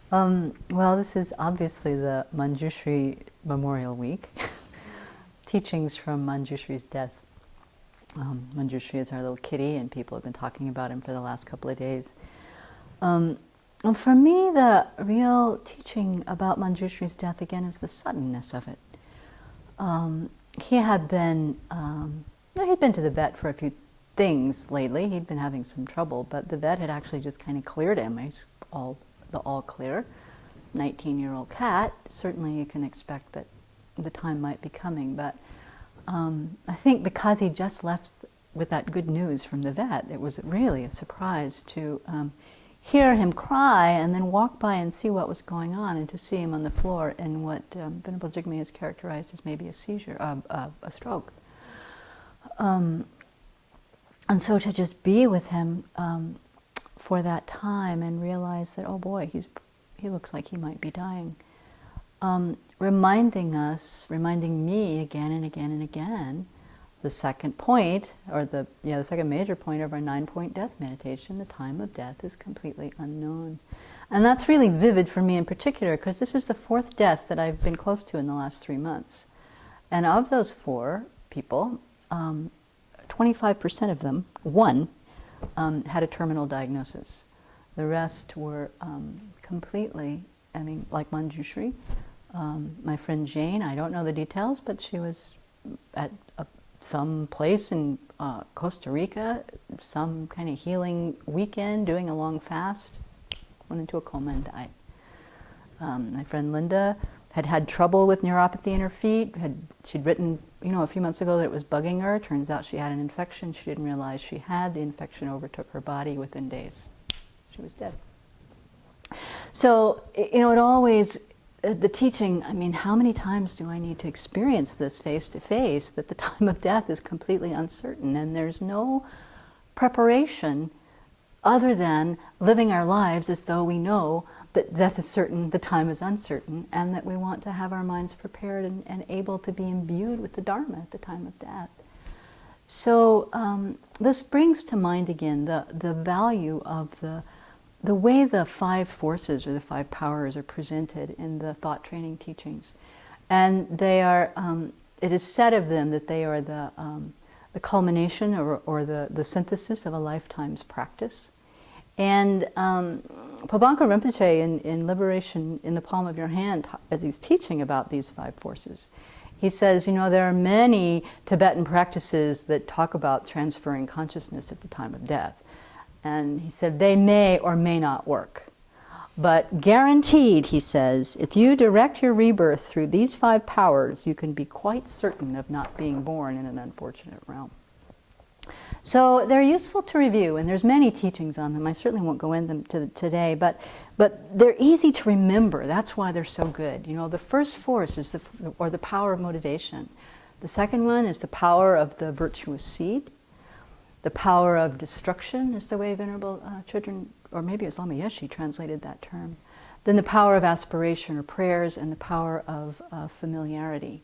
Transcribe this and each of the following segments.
Well, this is obviously the Manjushri Memorial Week. Teachings from Manjushri's death. Manjushri is our little kitty, and people have been talking about him for the last couple of days. And for me, the real teaching about Manjushri's death, again, is the suddenness of it. He had been, he'd been to the vet for a few things lately. He'd been having some trouble, but the vet had actually just kind of cleared him. He's all clear. 19-year-old cat. Certainly you can expect that the time might be coming, but I think because he just left with that good news from the vet, it was really a surprise to hear him cry and then walk by and see what was going on, and to see him on the floor in what Venerable Jigme has characterized as maybe a seizure, a stroke. And so to just be with him for that time and realize that, oh boy, he looks like he might be dying. Reminding me again and again and again, the second point, or the second major point of our 9-point death meditation, the time of death is completely unknown. And that's really vivid for me in particular, because this is the 4th death that I've been close to in the last 3 months. And of those 4 people, 25% of them, one, had a terminal diagnosis. The rest were completely, like Manjushri. My friend Jane, I don't know the details, but she was at some place in Costa Rica, some kind of healing weekend, doing a long fast, went into a coma and died. My friend Linda had trouble with neuropathy in her feet. She'd written, a few months ago that it was bugging her. Turns out she had an infection she didn't realize she had. The infection overtook her body within days. She was dead. So, it always, the teaching, how many times do I need to experience this face to face, that the time of death is completely uncertain, and there's no preparation other than living our lives as though we know that death is certain, the time is uncertain, and that we want to have our minds prepared and able to be imbued with the Dharma at the time of death. So this brings to mind again the value of the way the 5 forces or the 5 powers are presented in the thought training teachings. And they are, it is said of them that they are the culmination or the synthesis of a lifetime's practice. And Pabanka Rinpoche in Liberation in the Palm of Your Hand, as he's teaching about these 5 forces, he says, there are many Tibetan practices that talk about transferring consciousness at the time of death. And he said, they may or may not work. But guaranteed, he says, if you direct your rebirth through these 5 powers, you can be quite certain of not being born in an unfortunate realm. So they're useful to review, and there's many teachings on them. I certainly won't go into them today, but they're easy to remember. That's why they're so good. The first force is the power of motivation. The second one is the power of the virtuous seed. The power of destruction is the way Venerable Children, or maybe it was Lama Yeshe, translated that term. Then the power of aspiration or prayers, and the power of familiarity.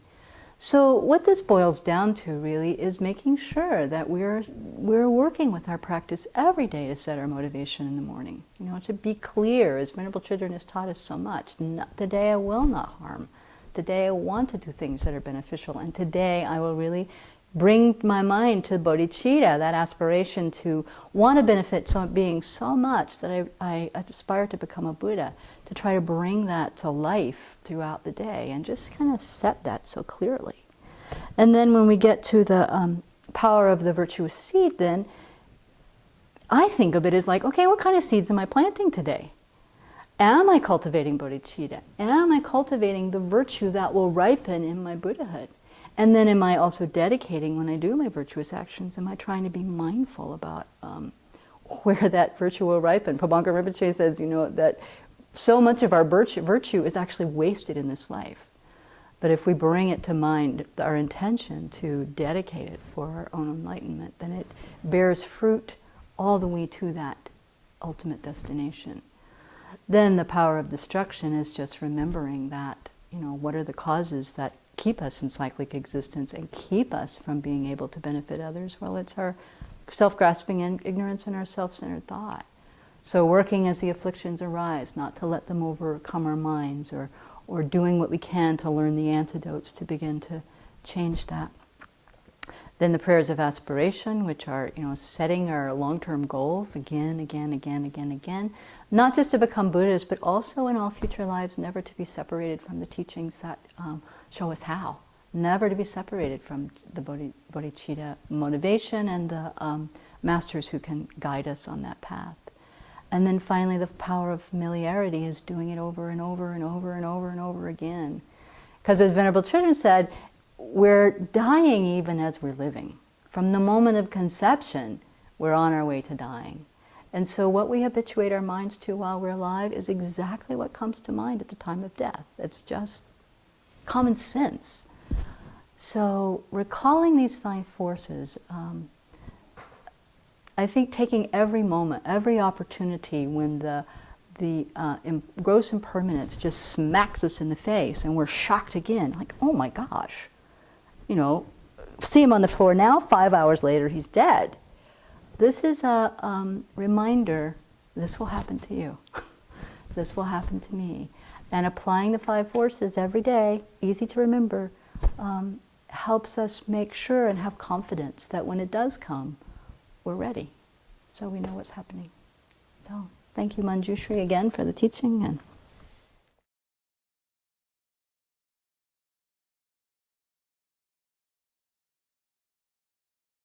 So what this boils down to really is making sure that we're working with our practice every day to set our motivation in the morning. To be clear, as Venerable Children has taught us so much, today I will not harm. Today I want to do things that are beneficial, and today I will really bring my mind to bodhicitta, that aspiration to want to benefit being so much that I aspire to become a Buddha, to try to bring that to life throughout the day and just kind of set that so clearly. And then when we get to the power of the virtuous seed, then I think of it as like, okay, what kind of seeds am I planting today? Am I cultivating bodhicitta? Am I cultivating the virtue that will ripen in my Buddhahood? And then am I also dedicating, when I do my virtuous actions, am I trying to be mindful about where that virtue will ripen? Pabanka Rinpoche says, that so much of our virtue is actually wasted in this life. But if we bring it to mind, our intention to dedicate it for our own enlightenment, then it bears fruit all the way to that ultimate destination. Then the power of destruction is just remembering that, what are the causes that keep us in cyclic existence and keep us from being able to benefit others? Well, it's our self-grasping ignorance and our self-centered thought. So working as the afflictions arise, not to let them overcome our minds, or doing what we can to learn the antidotes to begin to change that. Then the prayers of aspiration, which are, setting our long-term goals again, again. Not just to become Buddhas, but also in all future lives never to be separated from the teachings that show us how. Never to be separated from the bodhicitta motivation and the masters who can guide us on that path. And then finally, the power of familiarity is doing it over and over and over and over and over again. Because as Venerable Children said, we're dying even as we're living. From the moment of conception, we're on our way to dying. And so what we habituate our minds to while we're alive is exactly what comes to mind at the time of death. It's just common sense. So recalling these five forces, I think taking every moment, every opportunity when the gross impermanence just smacks us in the face and we're shocked again, like, oh my gosh, see him on the floor now, 5 hours later he's dead. This is a reminder, this will happen to you. This will happen to me. And applying the five forces every day, easy to remember, helps us make sure and have confidence that when it does come, we're ready, so we know what's happening. So thank you, Manjushri, again for the teaching. And